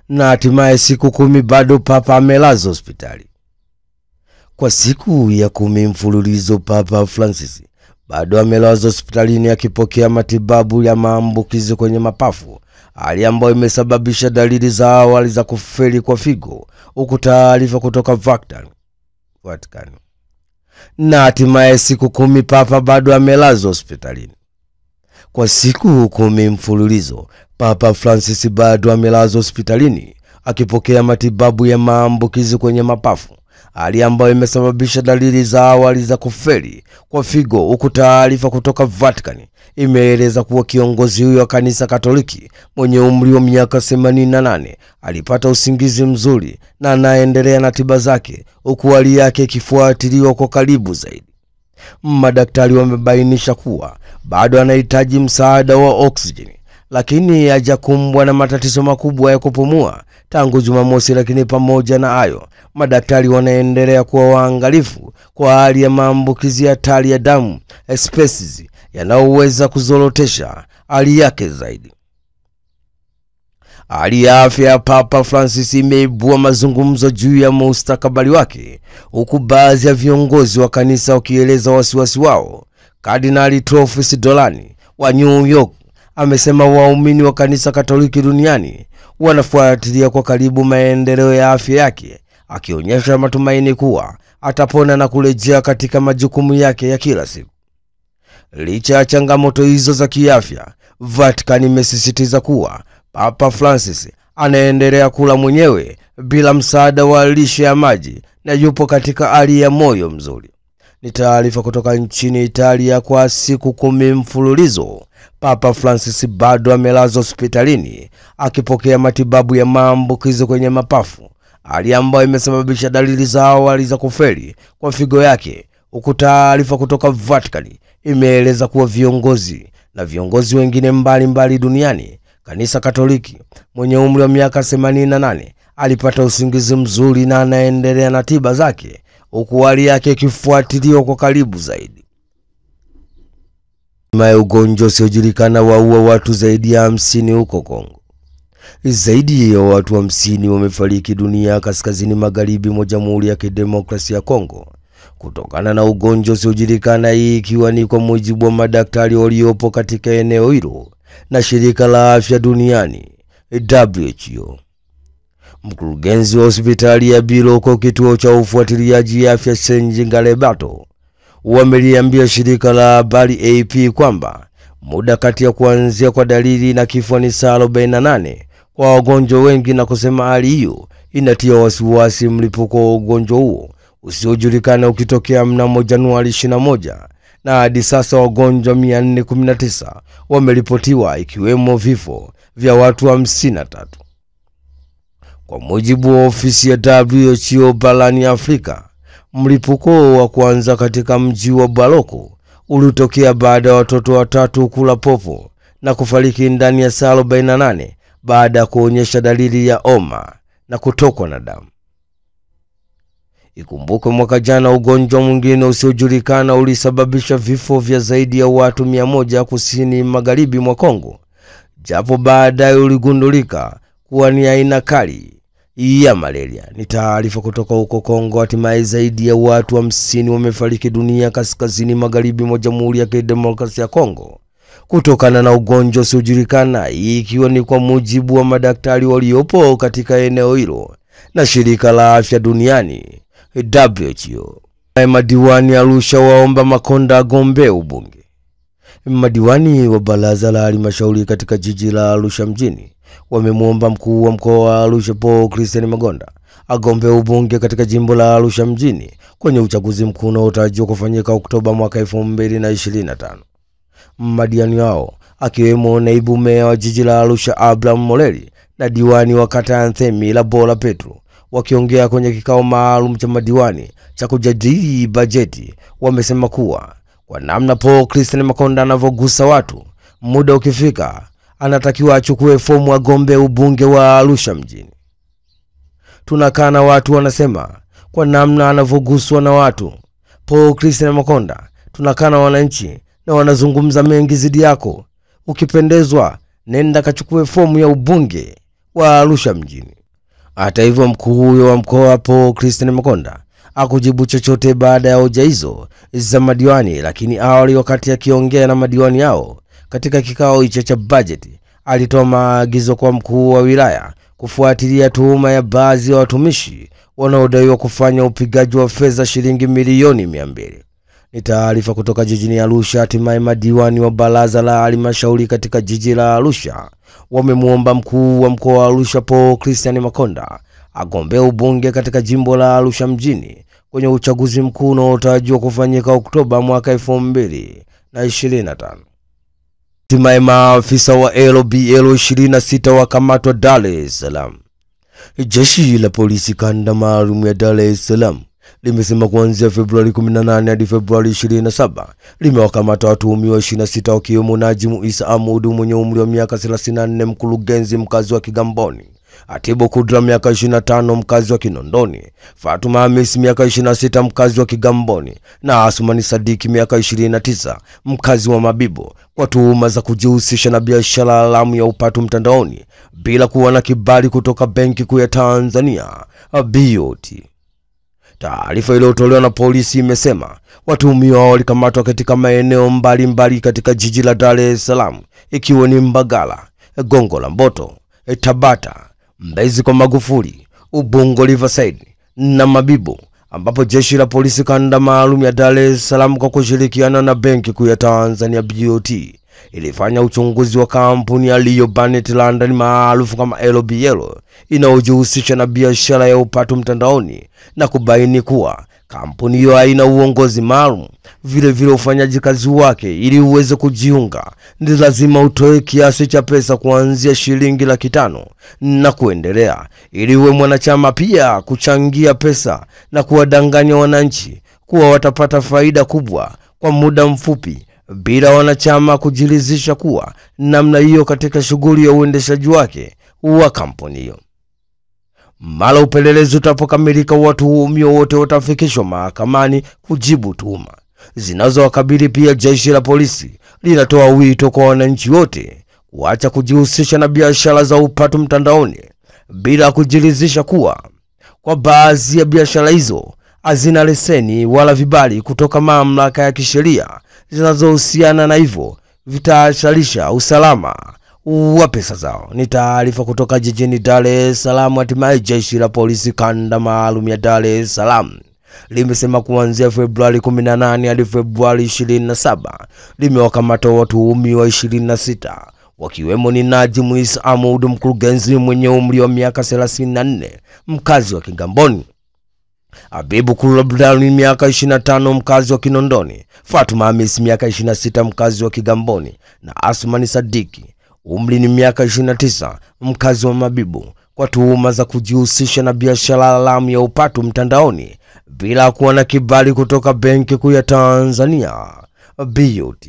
na hatimaye siku 10 bado Papa amelazwa hospitali. Kwa siku ya 10 mfululizo Papa Francis bado amelazwa hospitalini akipokea matibabu ya maambukizi kwenye mapafu, hali ambayo imesababisha dalili za awali za kufeli kwa figo, huku taarifa kutoka Vatican. Na hatimaye siku 10 Papa bado amelazwa hospitalini. Kwa siku 10 mfululizo Papa Francis bado amelazwa hospitalini akipokea matibabu ya maambukizi kwenye mapafu, hali ambayo imesababisha dalili za awali za kufeli kwa figo, huku taarifa kutoka Vatican imeeleza kuwa kiongozi huyo wa kanisa Katoliki mwenye umri wa miaka 88 alipata usingizi mzuri na anaendelea na tiba zake, huku hali yake ikifuatiliwa kwa karibu zaidi. Madaktari wamebainisha kuwa bado anahitaji msaada wa oksijeni, lakini hajakumbwa na matatizo makubwa ya kupumua tangu Jumamosi. Lakini pamoja na hayo, madaktari wanaendelea kuwa waangalifu kwa hali ya maambukizi hatari ya damu species yanayoweza kuzorotesha hali yake zaidi. Hali ya afya ya Papa Francis imeibua mazungumzo juu ya mustakabali wake, huku baadhi ya viongozi wa kanisa wakieleza wasiwasi wao. Kardinali Trophimus Dolani wa New York amesema waumini wa kanisa Katoliki duniani wanafuatilia kwa karibu maendeleo ya afya yake, akionyesha matumaini kuwa atapona na kurejea katika majukumu yake ya kila siku. Licha ya changamoto hizo za kiafya, Vatican imesisitiza kuwa Papa Francis anaendelea kula mwenyewe bila msaada wa lishe ya maji na yupo katika hali ya moyo mzuri. Ni taarifa kutoka nchini Italia. Kwa siku 10 mfululizo Papa Francis bado amelazwa hospitalini akipokea matibabu ya maambukizi kwenye mapafu, hali ambayo imesababisha dalili za awali za kufeli kwa figo yake, huku taarifa kutoka Vatican imeeleza kuwa viongozi wengine mbalimbali duniani. Kanisa Katoliki mwenye umri wa miaka 88 alipata usingizi mzuri na anaendelea na tiba zake, huku hali yake ikifuatiliwa kwa karibu zaidi. Ugonjwa usiojulikana waua watu zaidi ya 50 huko Kongo. Zaidi ya watu 50 wamefariki dunia kaskazini magharibi mwa Jamhuri ya Kidemokrasia ya Kongo kutokana na ugonjwa usiojulikana, hii ikiwa ni kwa mujibu wa madaktari waliopo katika eneo hilo na shirika la afya duniani WHO. Mkurugenzi wa hospitali ya Biloko, kituo cha ufuatiliaji afya Senji Ngalebato, wameliambia shirika la habari AP kwamba muda kati ya kuanzia kwa dalili na kifo ni saa 48 kwa wagonjwa wengi, na kusema hali hiyo inatia wasiwasi mlipuko wa ugonjwa huo usiojulikana ukitokea mnamo Januari 21, na hadi sasa wagonjwa 419 wameripotiwa, ikiwemo vifo vya watu 53. Kwa mujibu wa ofisi ya WHO barani Afrika, mlipuko wa kwanza katika mji wa Baloko ulitokea baada ya watoto watatu kula popo na kufariki ndani ya saa 48 baada ya kuonyesha dalili ya homa na kutokwa na damu. Ikumbuke mwaka jana ugonjwa mwingine usiojulikana ulisababisha vifo vya zaidi ya watu 100 kusini magharibi mwa Kongo, japo baadaye uligundulika kuwa ni aina kali ya malaria. Ni taarifa kutoka huko Kongo. Hatimaye zaidi ya watu 50 wamefariki dunia kaskazini magharibi mwa Jamhuri ya Kidemokrasia ya Kongo kutokana na ugonjwa usiojulikana, ikiwa ni kwa mujibu wa madaktari waliopo katika eneo hilo na shirika la afya duniani WHO. Madiwani Arusha waomba Makonda agombee ubunge. Madiwani wa baraza la halmashauri katika jiji la Arusha mjini wamemuomba mkuu wa mkoa wa Arusha Paul Christian Magonda agombee ubunge katika jimbo la Arusha mjini kwenye uchaguzi mkuu unaotarajiwa kufanyika Oktoba mwaka 2025. Madiwani hao akiwemo naibu meya wa jiji la Arusha Abraham Moleli na diwani wa kata ya Nthemi Labola Petro, wakiongea kwenye kikao maalum cha madiwani cha kujadili bajeti, wamesema kuwa kwa namna Paul Christian Makonda anavyogusa watu, muda ukifika anatakiwa achukue fomu agombee ubunge wa Arusha mjini. Tunakaa na watu wanasema kwa namna anavyoguswa na watu Paul Christian Makonda, tunakaa na wananchi na wanazungumza mengi zidi yako. Ukipendezwa nenda kachukue fomu ya ubunge wa Arusha mjini. Hata hivyo, mkuu huyo wa mkoa hapo Christian Makonda hakujibu chochote baada ya hoja hizo za madiwani, lakini awali wakati akiongea na madiwani hao katika kikao hicho cha bajeti, alitoa maagizo kwa mkuu wa wilaya kufuatilia tuhuma ya baadhi ya watumishi wanaodaiwa kufanya upigaji wa fedha shilingi milioni 200. Ni taarifa kutoka jijini Arusha. Hatimaye madiwani wa baraza la halmashauri katika jiji la Arusha wamemuomba mkuu wa mkoa wa Arusha Paul Christian Makonda agombea ubunge katika jimbo la Arusha mjini kwenye uchaguzi mkuu unaotarajiwa kufanyika Oktoba mwaka 2025. Hatimaye maafisa wa LBL 26 wakamatwa Dar es Salaam. Jeshi la polisi kanda maalum ya Dar es Salaam limesema kuanzia Februari 18 hadi Februari 27 limewakamata watuhumiwa 26 wakiwemo Najimu Isa Amudu mwenye umri wa miaka 34, mkurugenzi mkazi wa Kigamboni; Atibu Kudra miaka 25, mkazi wa Kinondoni; Fatuma Hamisi miaka 26, mkazi wa Kigamboni; na Asumani Sadiki miaka 29, mkazi wa Mabibo, kwa tuhuma za kujihusisha na biashara haramu ya upatu mtandaoni bila kuwa na kibali kutoka Benki Kuu ya Tanzania BOT. Taarifa iliyotolewa na polisi imesema watuhumiwa walikamatwa katika maeneo mbalimbali katika jiji la Dar es Salaam, ikiwa ni Mbagala, Gongo la Mboto, Tabata, Mbezi kwa Magufuli, Ubungo Riverside na Mabibo, ambapo jeshi la polisi kanda maalum ya Dar es Salaam kwa kushirikiana na Benki Kuu ya Tanzania BOT ilifanya uchunguzi wa kampuni ya Leo Burnett London maarufu kama LBL inayojihusisha na biashara ya upatu mtandaoni na kubaini kuwa kampuni hiyo haina uongozi maalum. Vile ufanyaji kazi wake ili uweze kujiunga ni lazima utoe kiasi cha pesa kuanzia shilingi 500 na kuendelea ili uwe mwanachama, pia kuchangia pesa na kuwadanganya wananchi kuwa watapata faida kubwa kwa muda mfupi bila wanachama kujiridhisha kuwa namna hiyo katika shughuli ya uendeshaji wake wa kampuni hiyo. Mara upelelezi utapokamilika, watuhumiwa wote watafikishwa mahakamani kujibu tuhuma zinazowakabili. Pia jeshi la polisi linatoa wito kwa wananchi wote kuacha kujihusisha na biashara za upatu mtandaoni bila kujiridhisha kuwa kwa baadhi ya biashara hizo hazina leseni wala vibali kutoka mamlaka ya kisheria zinazohusiana, na hivyo vitahatarisha usalama wa pesa zao. Ni taarifa kutoka jijini Dar es Salaam. Hatimaye jeshi la polisi kanda maalum ya Dar es Salaam limesema kuanzia Februari 18 hadi Februari 27 limewakamata watuhumiwa 26 wakiwemo ni Najimu Isa Amudu, mkurugenzi mwenye umri wa miaka 34, mkazi wa Kigamboni; Atibu Kudra miaka 25, mkazi wa Kinondoni; Fatuma Hamisi miaka 26, mkazi wa Kigamboni; na Asumani Sadiki umri ni miaka 29, mkazi wa Mabibo, kwa tuhuma za kujihusisha na biashara haramu ya upatu mtandaoni bila kuwa na kibali kutoka Benki Kuu ya Tanzania BOT.